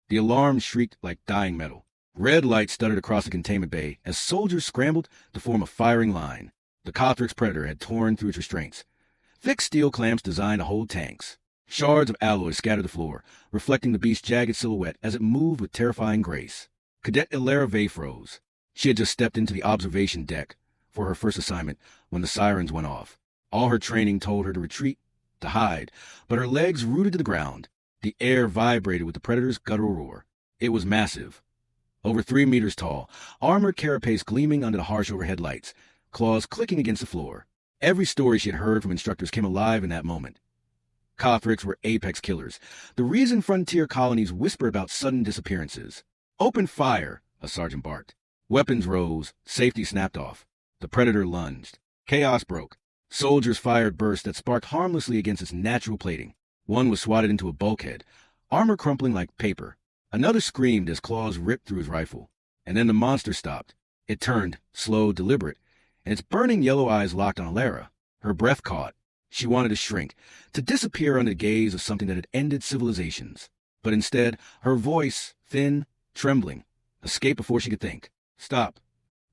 The alarm shrieked like dying metal. Red light stuttered across the containment bay as soldiers scrambled to form a firing line. The Kothrik's predator had torn through its restraints. Thick steel clamps designed to hold tanks. Shards of alloy scattered the floor, reflecting the beast's jagged silhouette as it moved with terrifying grace. Cadet Ilera Vey froze. She had just stepped into the observation deck for her first assignment when the sirens went off. All her training told her to retreat, to hide, but her legs rooted to the ground. The air vibrated with the predator's guttural roar. It was massive. Over 3 meters tall, armored carapace gleaming under the harsh overhead lights, claws clicking against the floor. Every story she had heard from instructors came alive in that moment. Kothriks were apex killers, the reason frontier colonies whisper about sudden disappearances. "Open fire," a sergeant barked. Weapons rose, safety snapped off. The predator lunged. Chaos broke. Soldiers fired bursts that sparked harmlessly against its natural plating. One was swatted into a bulkhead, armor crumpling like paper. Another screamed as claws ripped through his rifle. And then the monster stopped. It turned, slow, deliberate, and its burning yellow eyes locked on Ilera. Her breath caught. She wanted to shrink, to disappear under the gaze of something that had ended civilizations. But instead, her voice, thin, trembling, escaped before she could think. "Stop."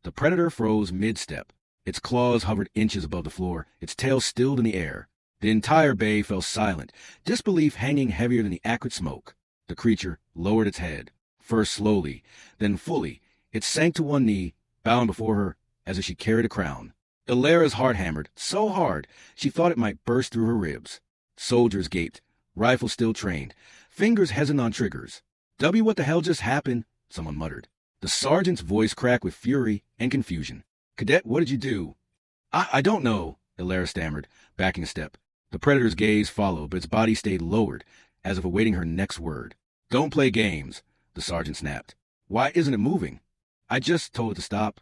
The predator froze mid-step. Its claws hovered inches above the floor, its tail stilled in the air. The entire bay fell silent, disbelief hanging heavier than the acrid smoke. The creature lowered its head, first slowly, then fully. It sank to one knee, bowing before her as if she carried a crown. Ilera's heart hammered, so hard she thought it might burst through her ribs. Soldiers gaped, rifles still trained, fingers hesitant on triggers. What the hell just happened?" someone muttered. The sergeant's voice cracked with fury and confusion. "Cadet, what did you do?" I don't know," Ilera stammered, backing a step. The predator's gaze followed, but its body stayed lowered, as if awaiting her next word. "Don't play games," the sergeant snapped. "Why isn't it moving?" "I just told it to stop."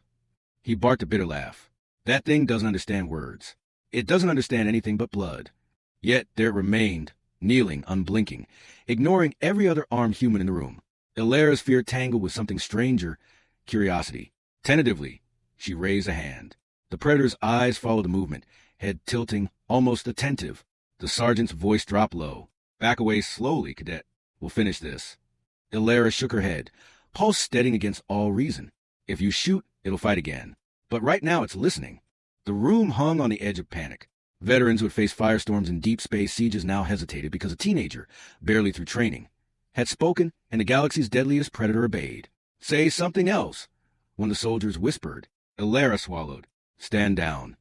He barked a bitter laugh. "That thing doesn't understand words. It doesn't understand anything but blood." Yet there it remained, kneeling, unblinking, ignoring every other armed human in the room. Ilera's fear tangled with something stranger, curiosity. Tentatively, she raised a hand. The predator's eyes followed the movement, head tilting, almost attentive. The sergeant's voice dropped low. "Back away slowly, cadet. We'll finish this." Ilera shook her head, pulse steadying against all reason. "If you shoot, it'll fight again. But right now it's listening." The room hung on the edge of panic. Veterans who had faced firestorms and deep space sieges now hesitated because a teenager, barely through training, had spoken, and the galaxy's deadliest predator obeyed. "Say something else," one of the soldiers whispered. Ilera swallowed. "Stand down."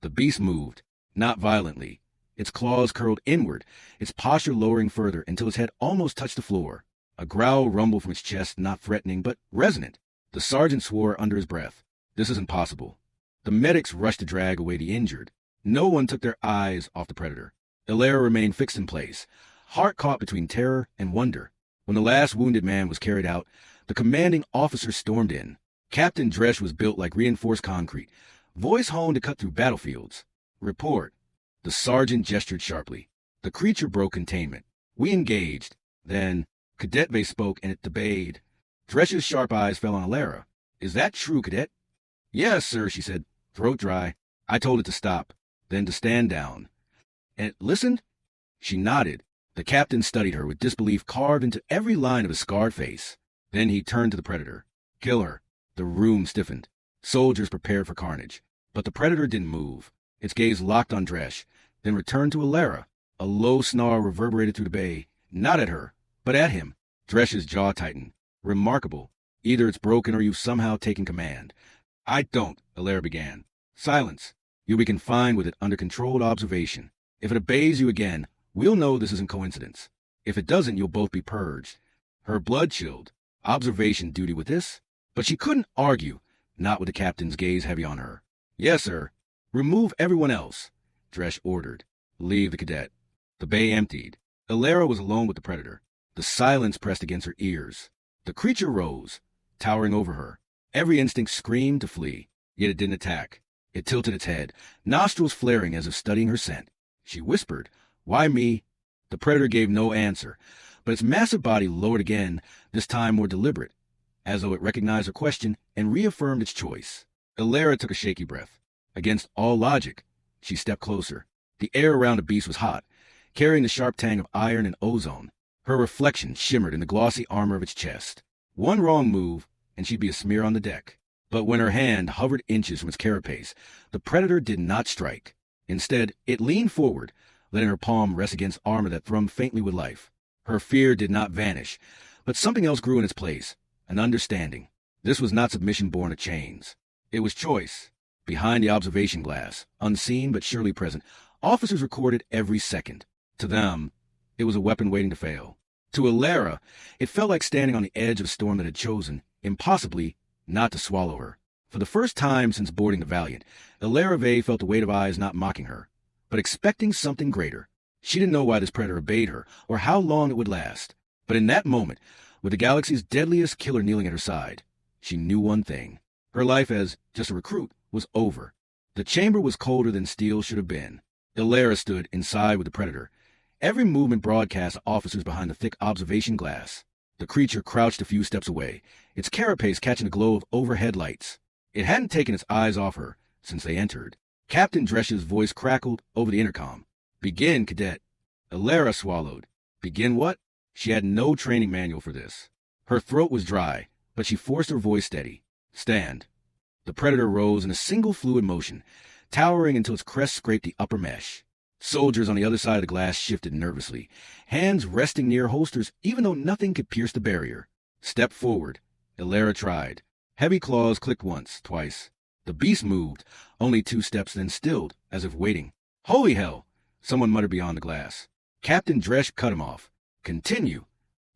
The beast moved, not violently. Its claws curled inward, its posture lowering further until its head almost touched the floor. A growl rumbled from its chest, not threatening, but resonant. The sergeant swore under his breath. "This isn't possible." The medics rushed to drag away the injured. No one took their eyes off the predator. Ilera remained fixed in place, heart caught between terror and wonder. When the last wounded man was carried out, the commanding officer stormed in. Captain Dresch was built like reinforced concrete, voice honed to cut through battlefields. "Report." The sergeant gestured sharply. The creature broke containment. "We engaged." Then Cadet Vey spoke, and it debayed. Dresch's sharp eyes fell on Ilera. "Is that true, Cadet?" "Yes, sir," she said, throat dry. "I told it to stop, then to stand down." "And it listened?" She nodded. The captain studied her with disbelief carved into every line of his scarred face. Then he turned to the predator. "Kill her." The room stiffened. Soldiers prepared for carnage. But the predator didn't move. Its gaze locked on Dresch, then returned to Ilera. A low snarl reverberated through the bay, not at her, but at him. Dresch's jaw tightened. "Remarkable. Either it's broken or you've somehow taken command." "I don't," Ilera began. "Silence. You'll be confined with it under controlled observation. If it obeys you again, we'll know this isn't coincidence. If it doesn't, you'll both be purged." Her blood chilled. Observation duty with this? But she couldn't argue, not with the captain's gaze heavy on her. "Yes, sir. Remove everyone else," Dresch ordered. "Leave the cadet." The bay emptied. Ilera was alone with the predator. The silence pressed against her ears. The creature rose, towering over her. Every instinct screamed to flee, yet it didn't attack. It tilted its head, nostrils flaring as if studying her scent. She whispered, "Why me?" The predator gave no answer, but its massive body lowered again, this time more deliberate, as though it recognized her question and reaffirmed its choice. Ilera took a shaky breath. Against all logic, she stepped closer. The air around the beast was hot, carrying the sharp tang of iron and ozone. Her reflection shimmered in the glossy armor of its chest. One wrong move, and she'd be a smear on the deck. But when her hand hovered inches from its carapace, the predator did not strike. Instead, it leaned forward, letting her palm rest against armor that thrummed faintly with life. Her fear did not vanish, but something else grew in its place, an understanding. This was not submission born of chains. It was choice. Behind the observation glass, unseen but surely present, officers recorded every second. To them, it was a weapon waiting to fail. To Alara, it felt like standing on the edge of a storm that had chosen, impossibly, not to swallow her. For the first time since boarding the Valiant, Alara Vey felt the weight of eyes not mocking her, but expecting something greater. She didn't know why this predator obeyed her, or how long it would last. But in that moment, with the galaxy's deadliest killer kneeling at her side, she knew one thing. Her life as just a recruit was over. The chamber was colder than steel should have been. Alara stood inside with the predator. Every movement broadcast to officers behind the thick observation glass. The creature crouched a few steps away, its carapace catching the glow of overhead lights. It hadn't taken its eyes off her since they entered. Captain Dresch's voice crackled over the intercom. "Begin, cadet." Alara swallowed. Begin what? She had no training manual for this. Her throat was dry, but she forced her voice steady. "Stand." The predator rose in a single fluid motion, towering until its crest scraped the upper mesh. Soldiers on the other side of the glass shifted nervously, hands resting near holsters even though nothing could pierce the barrier. "Step forward." Alara tried. Heavy claws clicked once, twice. The beast moved, only 2 steps, then stilled, as if waiting. "Holy hell!" someone muttered beyond the glass. Captain Dresch cut him off. "Continue."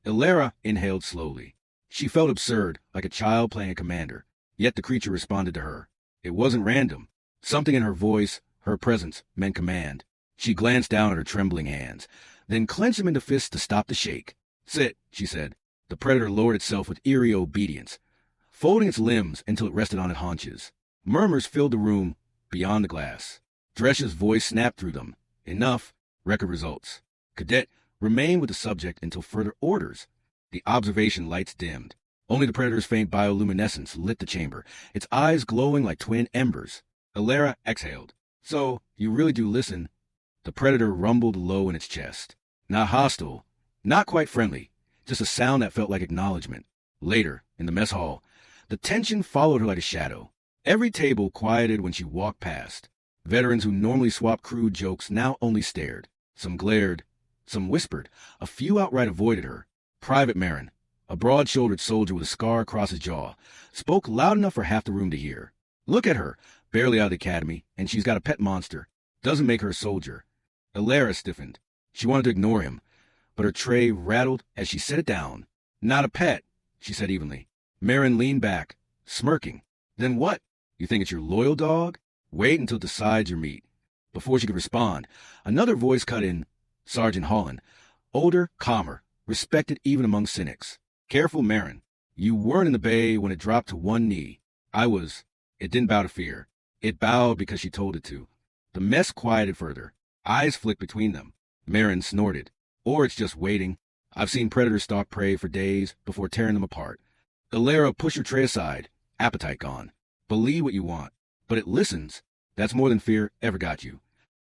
Alara inhaled slowly. She felt absurd, like a child playing a commander. Yet the creature responded to her. It wasn't random. Something in her voice, her presence, meant command. She glanced down at her trembling hands, then clenched them into fists to stop the shake. "Sit," she said. The predator lowered itself with eerie obedience, folding its limbs until it rested on its haunches. Murmurs filled the room beyond the glass. Dresch's voice snapped through them. "Enough. Record results. Cadet, remain with the subject until further orders." The observation lights dimmed. Only the predator's faint bioluminescence lit the chamber, its eyes glowing like twin embers. Alara exhaled. "So, you really do listen?" The predator rumbled low in its chest. Not hostile, not quite friendly, just a sound that felt like acknowledgement. Later, in the mess hall, the tension followed her like a shadow. Every table quieted when she walked past. Veterans who normally swapped crude jokes now only stared. Some glared, some whispered, a few outright avoided her. Private Marin, a broad-shouldered soldier with a scar across his jaw, spoke loud enough for half the room to hear. "Look at her, barely out of the academy, and she's got a pet monster. Doesn't make her a soldier." Alara stiffened. She wanted to ignore him, but her tray rattled as she set it down. "Not a pet," she said evenly. Marin leaned back, smirking. "Then what? You think it's your loyal dog? Wait until it decides your meat." Before she could respond, another voice cut in. Sergeant Holland, older, calmer, respected even among cynics. "Careful, Marin. You weren't in the bay when it dropped to one knee. I was." It didn't bow to fear. It bowed because she told it to. The mess quieted further. Eyes flicked between them. Marin snorted. "Or it's just waiting. I've seen predators stalk prey for days before tearing them apart." Alara pushed her tray aside, appetite gone. "Believe what you want, but it listens. That's more than fear ever got you."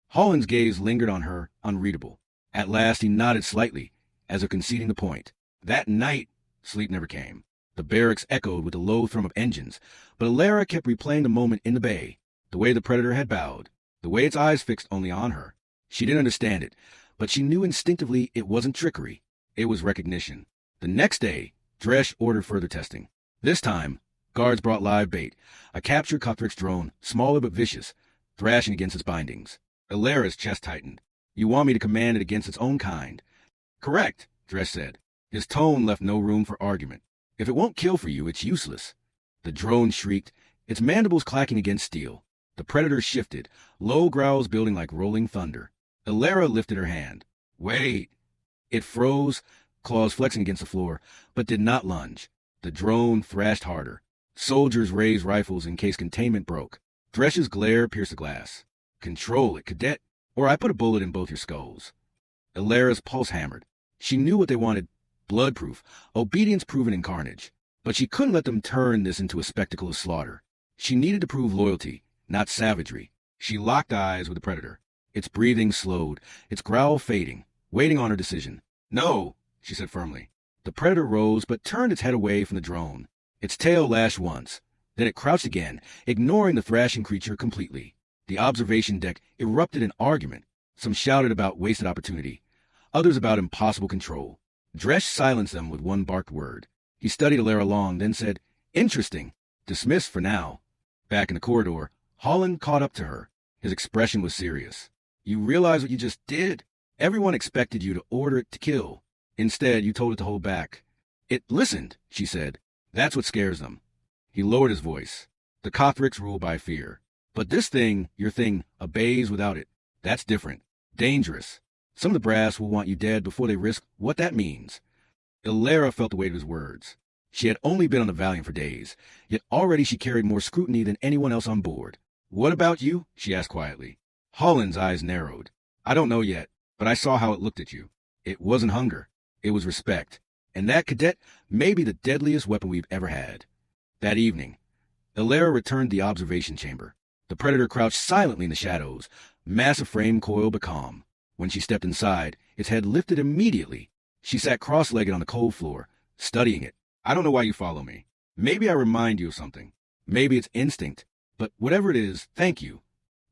Holland's gaze lingered on her, unreadable. At last he nodded slightly, as if conceding the point. That night, sleep never came. The barracks echoed with the low thrum of engines, but Alara kept replaying the moment in the bay, the way the predator had bowed, the way its eyes fixed only on her. She didn't understand it, but she knew instinctively it wasn't trickery. It was recognition. The next day, Dresch ordered further testing. This time, guards brought live bait, a captured Cothrix drone, smaller but vicious, thrashing against its bindings. Alara's chest tightened. "You want me to command it against its own kind?" "Correct," Dresch said. His tone left no room for argument. "If it won't kill for you, it's useless." The drone shrieked, its mandibles clacking against steel. The predator shifted, low growls building like rolling thunder. Alara lifted her hand. "Wait." It froze, claws flexing against the floor, but did not lunge. The drone thrashed harder. Soldiers raised rifles in case containment broke. Dresch's glare pierced the glass. "Control it, cadet, or I put a bullet in both your skulls." Alara's pulse hammered. She knew what they wanted. Blood-proof, obedience proven in carnage. But she couldn't let them turn this into a spectacle of slaughter. She needed to prove loyalty, not savagery. She locked eyes with the predator. Its breathing slowed, its growl fading, waiting on her decision. "No," she said firmly. The predator rose but turned its head away from the drone. Its tail lashed once. Then it crouched again, ignoring the thrashing creature completely. The observation deck erupted in argument. Some shouted about wasted opportunity, others about impossible control. Dresh silenced them with one barked word. He studied Alara long, then said, "Interesting. Dismissed for now." Back in the corridor, Holland caught up to her. His expression was serious. "You realize what you just did? Everyone expected you to order it to kill. Instead, you told it to hold back." "It listened," she said. "That's what scares them." He lowered his voice. "The Kothricks rule by fear. But this thing, your thing, obeys without it. That's different. Dangerous. Some of the brass will want you dead before they risk what that means." Alara felt the weight of his words. She had only been on the Valiant for days, yet already she carried more scrutiny than anyone else on board. "What about you?" she asked quietly. Holland's eyes narrowed. "I don't know yet, but I saw how it looked at you. It wasn't hunger. It was respect. And that cadet may be the deadliest weapon we've ever had." That evening, Alara returned to the observation chamber. The predator crouched silently in the shadows, massive frame coil but calm. When she stepped inside, its head lifted immediately. She sat cross-legged on the cold floor, studying it. "I don't know why you follow me. Maybe I remind you of something. Maybe it's instinct. But whatever it is, thank you."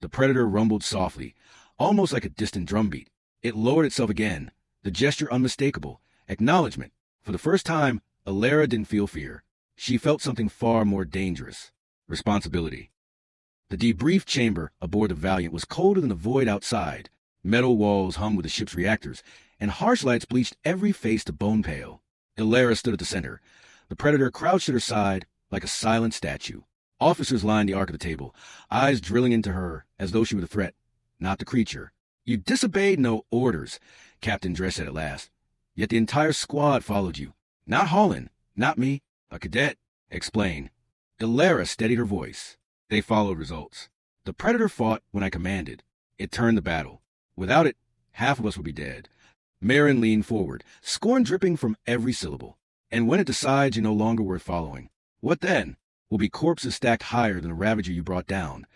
The predator rumbled softly, almost like a distant drumbeat. It lowered itself again, the gesture unmistakable. Acknowledgement. For the first time, Alara didn't feel fear. She felt something far more dangerous. Responsibility. The debrief chamber aboard the Valiant was colder than the void outside. Metal walls hung with the ship's reactors, and harsh lights bleached every face to bone pale. Alara stood at the center. The predator crouched at her side like a silent statue. Officers lined the arc of the table, eyes drilling into her as though she were the threat, not the creature. "You disobeyed no orders," Captain Dresh said at last. "Yet the entire squad followed you. Not Holland, not me, a cadet. Explain." Alara steadied her voice. "They followed results. The predator fought when I commanded. It turned the battle. Without it, half of us would be dead." Marin leaned forward, scorn dripping from every syllable. "And when it decides you're no longer worth following, what then? Will be corpses stacked higher than the ravager you brought down."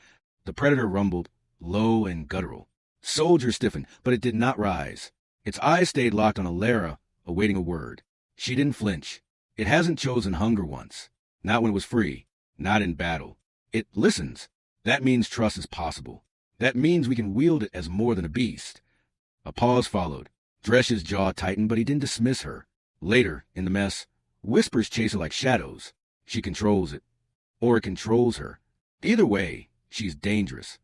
The predator rumbled, low and guttural. Soldiers stiffened, but it did not rise. Its eyes stayed locked on Alara, awaiting a word. She didn't flinch. It hasn't chosen hunger once. Not when it was free. Not in battle. It listens. That means trust is possible. That means we can wield it as more than a beast. A pause followed. Dresh's jaw tightened, but he didn't dismiss her. Later, in the mess, whispers chase her like shadows. She controls it. Or it controls her. Either way, she's dangerous.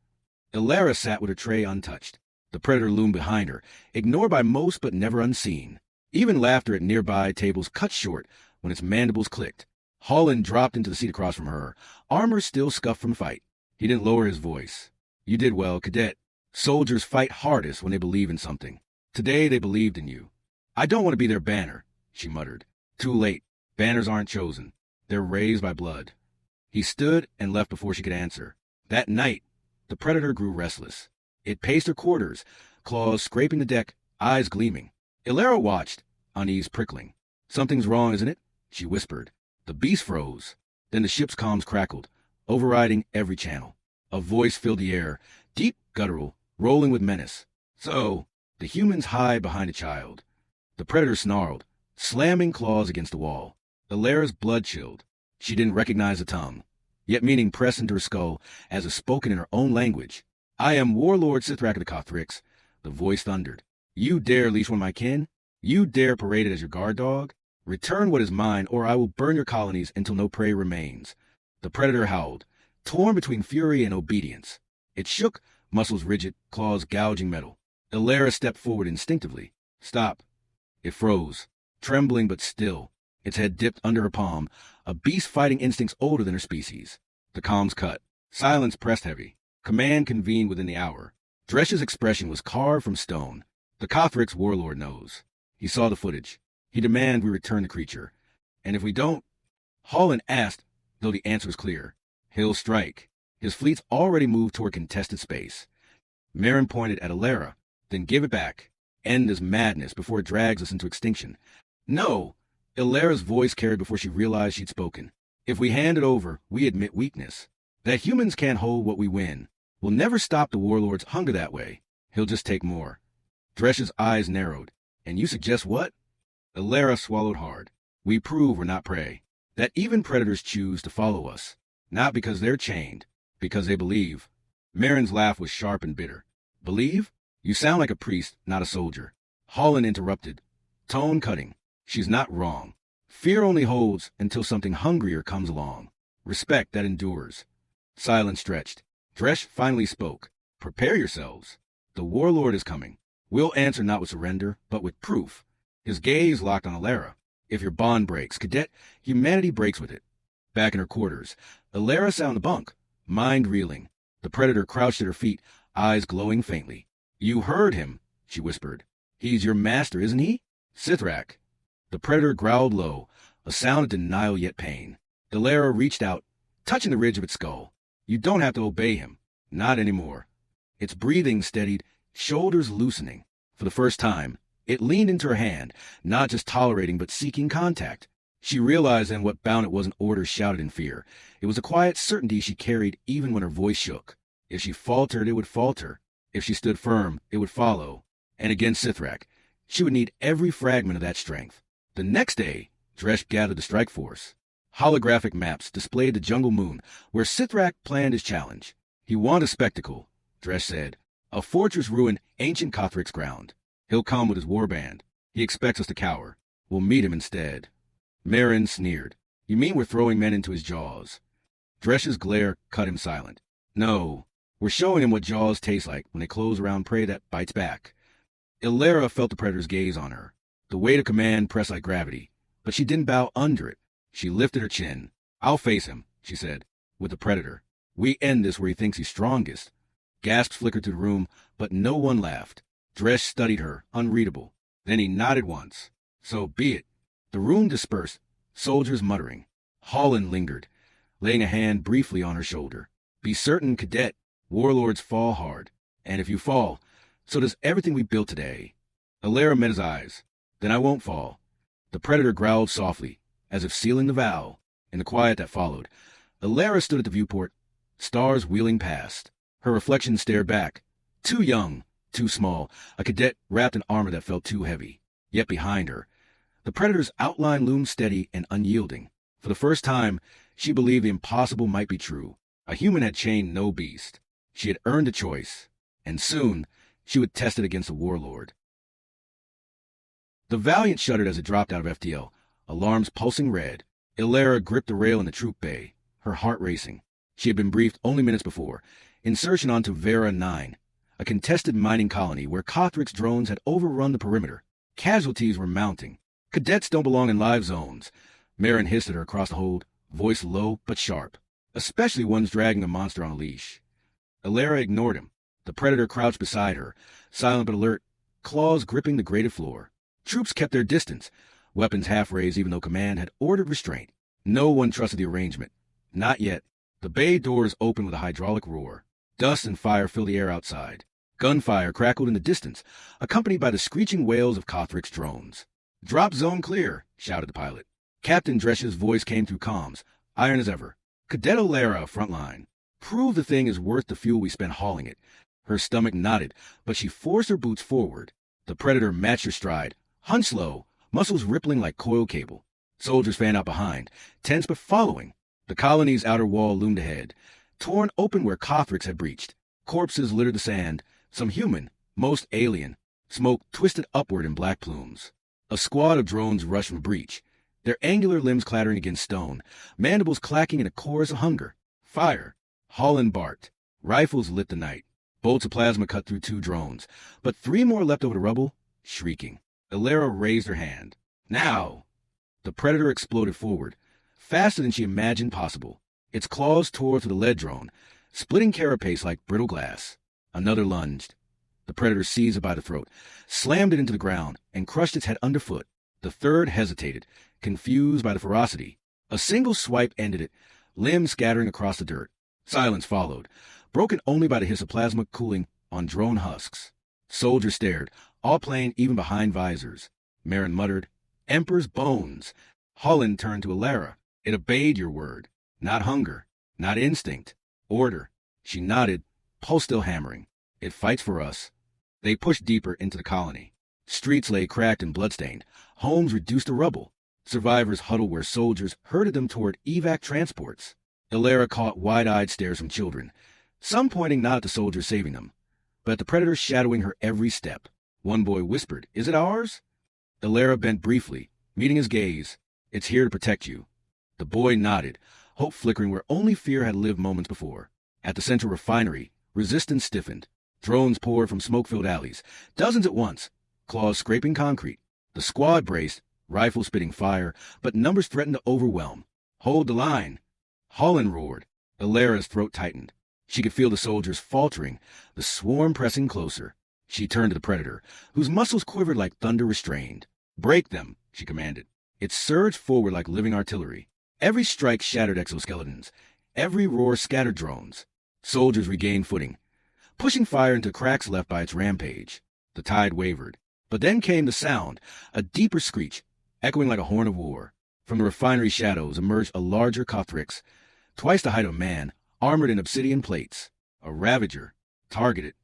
Alara sat with her tray untouched. The predator loomed behind her, ignored by most but never unseen. Even laughter at nearby tables cut short when its mandibles clicked. Holland dropped into the seat across from her, armor still scuffed from fight. He didn't lower his voice. "You did well, cadet. Soldiers fight hardest when they believe in something. Today they believed in you." "I don't want to be their banner," she muttered. "Too late. Banners aren't chosen. They're raised by blood." He stood and left before she could answer. That night, the predator grew restless. It paced her quarters, claws scraping the deck, eyes gleaming. Alara watched, unease prickling. "Something's wrong, isn't it?" she whispered. The beast froze. Then the ship's comms crackled, overriding every channel. A voice filled the air, deep, guttural, rolling with menace. "So, the humans hide behind a child." The predator snarled, slamming claws against the wall. Alara's blood chilled. She didn't recognize the tongue, yet meaning pressed into her skull as if spoken in her own language. "I am Warlord Sithrak of the Kothricks," the voice thundered. "You dare leash one of my kin? You dare parade it as your guard dog? Return what is mine, or I will burn your colonies until no prey remains." The predator howled, torn between fury and obedience. It shook, muscles rigid, claws gouging metal. Alara stepped forward instinctively. "Stop." It froze, trembling but still, its head dipped under her palm, a beast fighting instincts older than her species. The comms cut. Silence pressed heavy. Command convened within the hour. Dresh's expression was carved from stone. "The Kothricks warlord knows. He saw the footage. He demands we return the creature. And if we don't," Holland asked, though the answer was clear, "he'll strike." His fleet's already moved toward contested space. Marin pointed at Alara. "Then give it back. End this madness before it drags us into extinction." "No!" Alara's voice carried before she realized she'd spoken. "If we hand it over, we admit weakness. That humans can't hold what we win. We'll never stop the warlord's hunger that way. He'll just take more." Dresh's eyes narrowed. "And you suggest what?" Ilara swallowed hard. We prove we're not prey. That even predators choose to follow us. Not because they're chained, because they believe. Marin's laugh was sharp and bitter. Believe? You sound like a priest, not a soldier. Holland interrupted. Tone cutting. She's not wrong. Fear only holds until something hungrier comes along. Respect that endures. Silence stretched. Dresh finally spoke. Prepare yourselves. The warlord is coming. We'll answer not with surrender, but with proof. His gaze locked on Ilara. If your bond breaks, cadet, humanity breaks with it. Back in her quarters, Ilara sat on the bunk, mind reeling. The predator crouched at her feet, eyes glowing faintly. You heard him, she whispered. He's your master, isn't he? Sithrak. The predator growled low, a sound of denial yet pain. Ilara reached out, touching the ridge of its skull. You don't have to obey him. Not anymore. Its breathing steadied, shoulders loosening. For the first time, it leaned into her hand, not just tolerating but seeking contact. She realized then what bound it wasn't orders shouted in fear. It was a quiet certainty she carried even when her voice shook. If she faltered, it would falter. If she stood firm, it would follow. And against Sithrak, she would need every fragment of that strength. The next day, Dresh gathered the strike force. Holographic maps displayed the jungle moon, where Sithrak planned his challenge. He wanted a spectacle, Dresh said. A fortress ruined ancient Kothrik's ground. He'll come with his warband. He expects us to cower. We'll meet him instead. Marin sneered. You mean we're throwing men into his jaws? Dresh's glare cut him silent. No, we're showing him what jaws taste like when they close around prey that bites back. Ilara felt the predator's gaze on her. The weight of command pressed like gravity, but she didn't bow under it. She lifted her chin. I'll face him, she said, with the predator. We end this where he thinks he's strongest. Gasps flickered through the room, but no one laughed. Dresh studied her, unreadable. Then he nodded once. So be it. The room dispersed, soldiers muttering. Holland lingered, laying a hand briefly on her shoulder. Be certain, cadet, warlords fall hard. And if you fall, so does everything we built today. Ilara met his eyes. Then I won't fall. The predator growled softly, as if sealing the vow. In the quiet that followed, Ilara stood at the viewport, stars wheeling past. Her reflection stared back. Too young, too small, a cadet wrapped in armor that felt too heavy. Yet behind her, the predator's outline loomed steady and unyielding. For the first time, she believed the impossible might be true. A human had chained no beast. She had earned a choice, and soon she would test it against a warlord. The Valiant shuddered as it dropped out of FTL, alarms pulsing red. Ilara gripped the rail in the troop bay, her heart racing. She had been briefed only minutes before. Insertion onto Vera 9, a contested mining colony where Kothrik's drones had overrun the perimeter. Casualties were mounting. Cadets don't belong in live zones. Marin hissed at her across the hold, voice low but sharp. Especially ones dragging a monster on a leash. Ilara ignored him. The predator crouched beside her, silent but alert, claws gripping the grated floor. Troops kept their distance, weapons half raised even though command had ordered restraint. No one trusted the arrangement. Not yet. The bay doors opened with a hydraulic roar. Dust and fire filled the air outside. Gunfire crackled in the distance, accompanied by the screeching wails of Kothrik's drones. Drop zone clear, shouted the pilot. Captain Dresh's voice came through comms, iron as ever. Cadet Ilara, frontline. Prove the thing is worth the fuel we spent hauling it. Her stomach knotted, but she forced her boots forward. The predator matched her stride, hunched low, muscles rippling like coiled cable. Soldiers fanned out behind, tense but following. The colony's outer wall loomed ahead, torn open where Kothrik's had breached. Corpses littered the sand, some human, most alien. Smoke twisted upward in black plumes. A squad of drones rushed from breach, their angular limbs clattering against stone, mandibles clacking in a chorus of hunger. Fire. Holland barked. Rifles lit the night. Bolts of plasma cut through 2 drones, but 3 more leapt over the rubble, shrieking. Ilara raised her hand. Now! The predator exploded forward, faster than she imagined possible. Its claws tore through the lead drone, splitting carapace like brittle glass. Another lunged. The predator seized it by the throat, slammed it into the ground, and crushed its head underfoot. The third hesitated, confused by the ferocity. A single swipe ended it, limbs scattering across the dirt. Silence followed, broken only by the hiss of plasma cooling on drone husks. Soldiers stared, all playing even behind visors. Marin muttered, Emperor's bones. Holland turned to Ilara. It obeyed your word. Not hunger, not instinct. Order. She nodded, pulse still hammering. It fights for us. They pushed deeper into the colony. Streets lay cracked and bloodstained, homes reduced to rubble. Survivors huddled where soldiers herded them toward evac transports. Illyra caught wide-eyed stares from children, some pointing not at the soldiers saving them, but at the predator shadowing her every step. One boy whispered, "Is it ours?" Illyra bent briefly, meeting his gaze. "It's here to protect you." The boy nodded, hope flickering where only fear had lived moments before. At the central refinery, resistance stiffened. Drones poured from smoke-filled alleys, dozens at once, claws scraping concrete. The squad braced, rifles spitting fire, but numbers threatened to overwhelm. "Hold the line!" Holland roared. Illyra's throat tightened. She could feel the soldiers faltering, the swarm pressing closer. She turned to the predator, whose muscles quivered like thunder restrained. "Break them," she commanded. It surged forward like living artillery. Every strike shattered exoskeletons. Every roar scattered drones. Soldiers regained footing, pushing fire into cracks left by its rampage. The tide wavered. But then came the sound, a deeper screech, echoing like a horn of war. From the refinery shadows emerged a larger Cothrix, twice the height of a man, armored in obsidian plates. A Ravager. Targeted.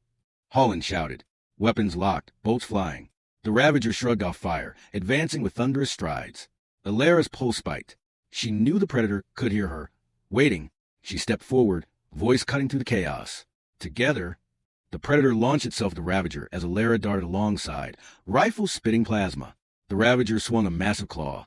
Holland shouted. Weapons locked, bolts flying. The Ravager shrugged off fire, advancing with thunderous strides. Illyra's pulse spiked. She knew the predator could hear her. Waiting, she stepped forward, voice cutting through the chaos. Together, the predator launched itself at the Ravager as Illyra darted alongside, rifle spitting plasma. The Ravager swung a massive claw.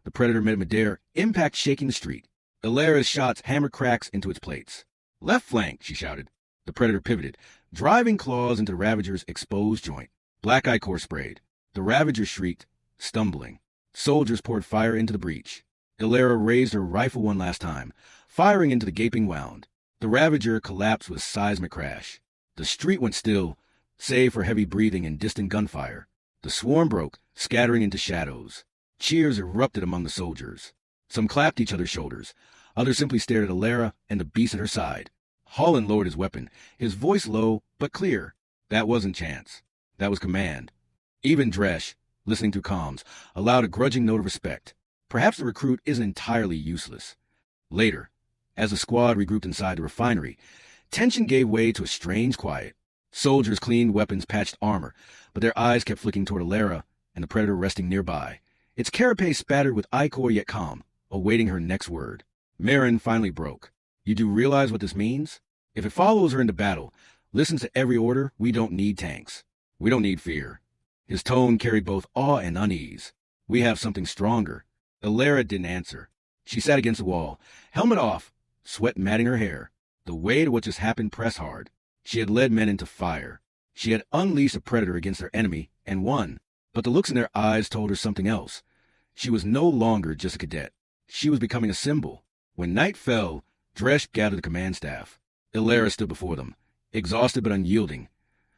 The predator met midair, impact shaking the street. Illyra's shots hammered cracks into its plates. "Left flank," she shouted. The predator pivoted, driving claws into the Ravager's exposed joint. Black ichor sprayed. The Ravager shrieked, stumbling. Soldiers poured fire into the breach. Illyra raised her rifle one last time, firing into the gaping wound. The Ravager collapsed with a seismic crash. The street went still, save for heavy breathing and distant gunfire. The swarm broke, scattering into shadows. Cheers erupted among the soldiers. Some clapped each other's shoulders. Others simply stared at Illyra and the beast at her side. Holland lowered his weapon, his voice low but clear. That wasn't chance. That was command. Even Dresh, listening through comms, allowed a grudging note of respect. Perhaps the recruit isn't entirely useless. Later, as the squad regrouped inside the refinery, tension gave way to a strange quiet. Soldiers cleaned weapons, patched armor, but their eyes kept flicking toward Illyra and the predator resting nearby. Its carapace spattered with ichor yet calm, awaiting her next word. Marin finally broke. "You do realize what this means? If it follows her into battle, listens to every order, we don't need tanks. We don't need fear." His tone carried both awe and unease. "We have something stronger." Illyra didn't answer. She sat against the wall, helmet off, sweat matting her hair. The weight of what just happened pressed hard. She had led men into fire. She had unleashed a predator against their enemy and won. But the looks in their eyes told her something else. She was no longer just a cadet. She was becoming a symbol. When night fell, Dresh gathered the command staff. Illyra stood before them, exhausted but unyielding.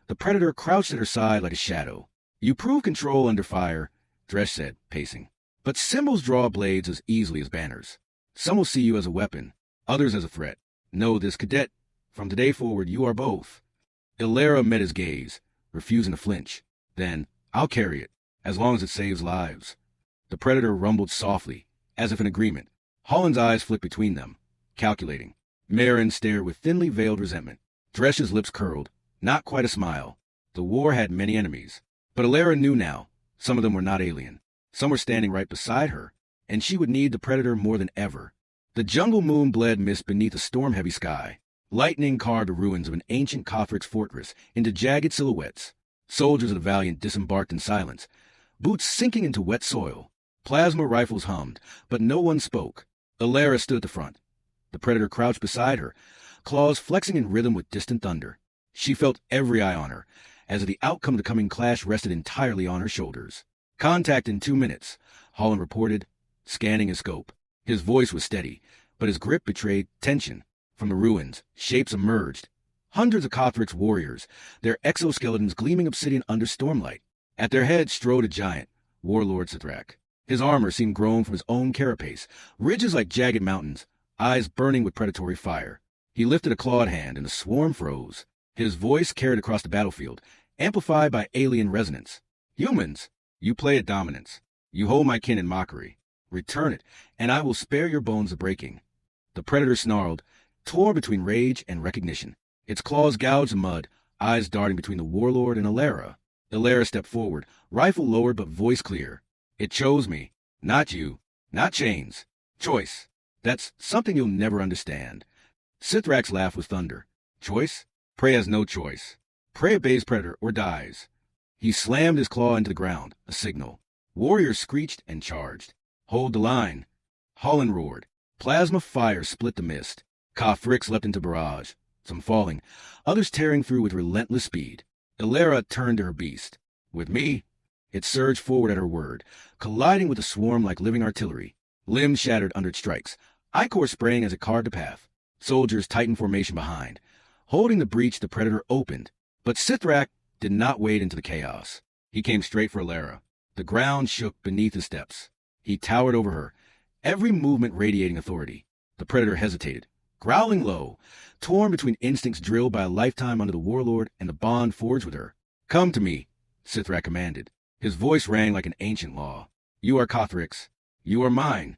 The predator crouched at her side like a shadow. "You prove control under fire," Dresh said, pacing. "But symbols draw blades as easily as banners. Some will see you as a weapon, others as a threat. Know this, cadet. From today forward, you are both." Illyra met his gaze, refusing to flinch. Then, "I'll carry it, as long as it saves lives." The predator rumbled softly, as if in agreement. Holland's eyes flicked between them, calculating. Marin stared with thinly veiled resentment. Dresh's lips curled, not quite a smile. The war had many enemies. But Illyra knew now, some of them were not alien. Some were standing right beside her, and she would need the predator more than ever. The jungle moon bled mist beneath a storm-heavy sky. Lightning carved the ruins of an ancient Cothrix fortress into jagged silhouettes. Soldiers of the Valiant disembarked in silence, boots sinking into wet soil. Plasma rifles hummed, but no one spoke. Illyra stood at the front. The predator crouched beside her, claws flexing in rhythm with distant thunder. She felt every eye on her, as the outcome of the coming clash rested entirely on her shoulders. "Contact in 2 minutes," Holland reported, scanning his scope. His voice was steady, but his grip betrayed tension. From the ruins, shapes emerged. Hundreds of Cothrix warriors, their exoskeletons gleaming obsidian under stormlight. At their head strode a giant, Warlord Sithrak. His armor seemed grown from his own carapace, ridges like jagged mountains, eyes burning with predatory fire. He lifted a clawed hand, and the swarm froze. His voice carried across the battlefield, amplified by alien resonance. "Humans, you play at dominance. You hold my kin in mockery. Return it, and I will spare your bones the breaking." The predator snarled, tore between rage and recognition. Its claws gouged the mud, eyes darting between the warlord and Illyra. Illyra stepped forward, rifle lowered but voice clear. It chose me. Not you. Not chains. Choice. That's something you'll never understand. Sithrak's laugh was thunder. Choice? Prey has no choice. Prey obeys predator or dies. He slammed his claw into the ground, a signal. Warriors screeched and charged. Hold the line. Holland roared. Plasma fire split the mist. Kothrix leapt into barrage, some falling, others tearing through with relentless speed. Illyra turned to her beast. With me? It surged forward at her word, colliding with the swarm like living artillery. Limbs shattered under its strikes, ichor spraying as it carved a path. Soldiers tightened formation behind. Holding the breach, the predator opened. But Sithrak did not wade into the chaos. He came straight for Illyra. The ground shook beneath his steps. He towered over her, every movement radiating authority. The predator hesitated, growling low, torn between instincts drilled by a lifetime under the warlord and the bond forged with her. Come to me, Sithrak commanded. His voice rang like an ancient law. You are Kothrix. You are mine.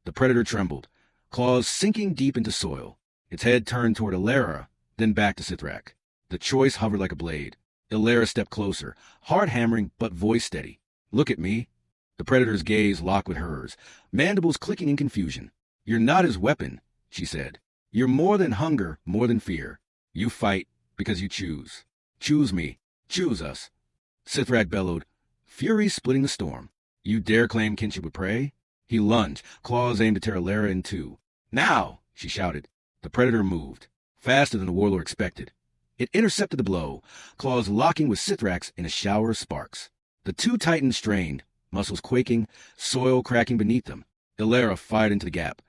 The predator trembled, claws sinking deep into soil. Its head turned toward Illyra, then back to Sithrak. The choice hovered like a blade. Illyra stepped closer, heart hammering but voice steady. Look at me. The predator's gaze locked with hers, mandibles clicking in confusion. You're not his weapon, she said. You're more than hunger, more than fear. You fight because you choose. Choose me. Choose us. Sithrak bellowed, fury splitting the storm. You dare claim kinship with prey? He lunged, claws aimed to tear Illyra in two. Now, she shouted. The predator moved, faster than the warlord expected. It intercepted the blow, claws locking with Sithrak's in a shower of sparks. The two titans strained, muscles quaking, soil cracking beneath them. Illyra fired into the gap,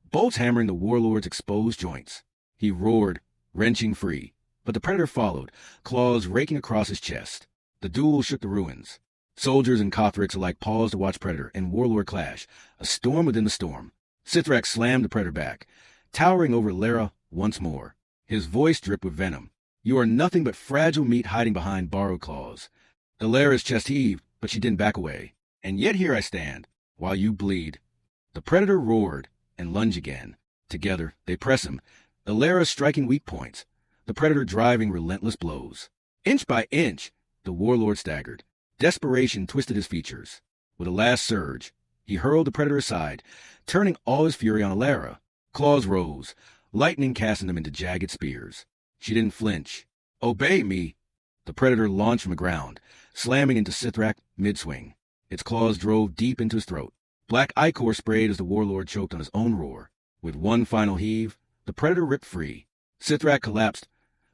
bolts hammering the warlord's exposed joints. He roared, wrenching free, but the predator followed, claws raking across his chest. The duel shook the ruins. Soldiers and Kothrix alike paused to watch predator and warlord clash, a storm within the storm. Sithrak slammed the predator back, towering over Illyra once more. His voice dripped with venom. You are nothing but fragile meat hiding behind borrowed claws. Illyra's chest heaved, but she didn't back away. And yet here I stand, while you bleed. The predator roared and lunged again. Together, they press him, Illyra striking weak points, the predator driving relentless blows. Inch by inch, the warlord staggered. Desperation twisted his features. With a last surge, he hurled the predator aside, turning all his fury on Illyra. Claws rose, lightning casting them into jagged spears. She didn't flinch. Obey me! The predator launched from the ground, slamming into Sithrak mid-swing. Its claws drove deep into his throat. Black ichor sprayed as the warlord choked on his own roar. With one final heave, the predator ripped free. Sithrak collapsed,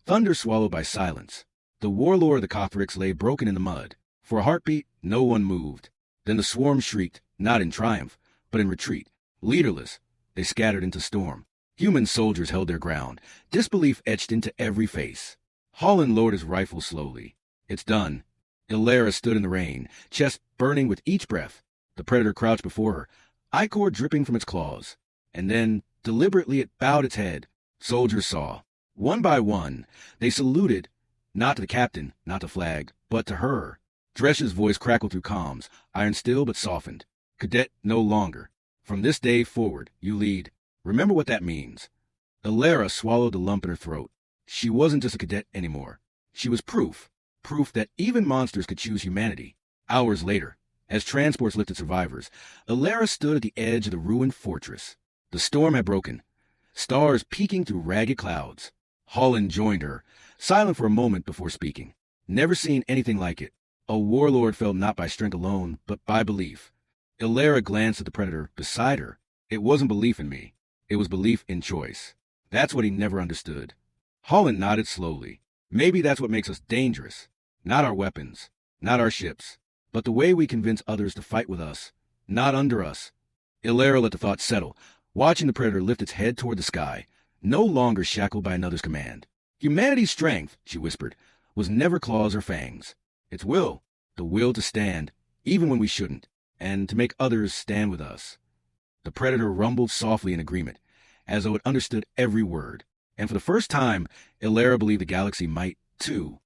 thunder swallowed by silence. The warlord of the Kothrix lay broken in the mud. For a heartbeat, no one moved. Then the swarm shrieked, not in triumph, but in retreat. Leaderless, they scattered into storm. Human soldiers held their ground, disbelief etched into every face. Holland lowered his rifle slowly. It's done. Illyra stood in the rain, chest burning with each breath. The predator crouched before her, ichor dripping from its claws. And then, deliberately, it bowed its head. Soldiers saw. One by one, they saluted, not to the captain, not to flag, but to her. Dresh's voice crackled through comms, iron still but softened. Cadet no longer. From this day forward, you lead. Remember what that means. Illyra swallowed the lump in her throat. She wasn't just a cadet anymore. She was proof that even monsters could choose humanity. Hours later, as transports lifted survivors, Illyra stood at the edge of the ruined fortress. The storm had broken, stars peeking through ragged clouds. Holland joined her, silent for a moment before speaking. Never seen anything like it. A warlord felt not by strength alone, but by belief. Illyra glanced at the predator beside her. It wasn't belief in me. It was belief in choice. That's what he never understood. Holland nodded slowly. Maybe that's what makes us dangerous. Not our weapons, not our ships, but the way we convince others to fight with us, not under us. Illyra let the thought settle, watching the predator lift its head toward the sky, no longer shackled by another's command. Humanity's strength, she whispered, was never claws or fangs. Its will, the will to stand, even when we shouldn't, and to make others stand with us. The predator rumbled softly in agreement, as though it understood every word. And for the first time, Illyra believed the galaxy might, too.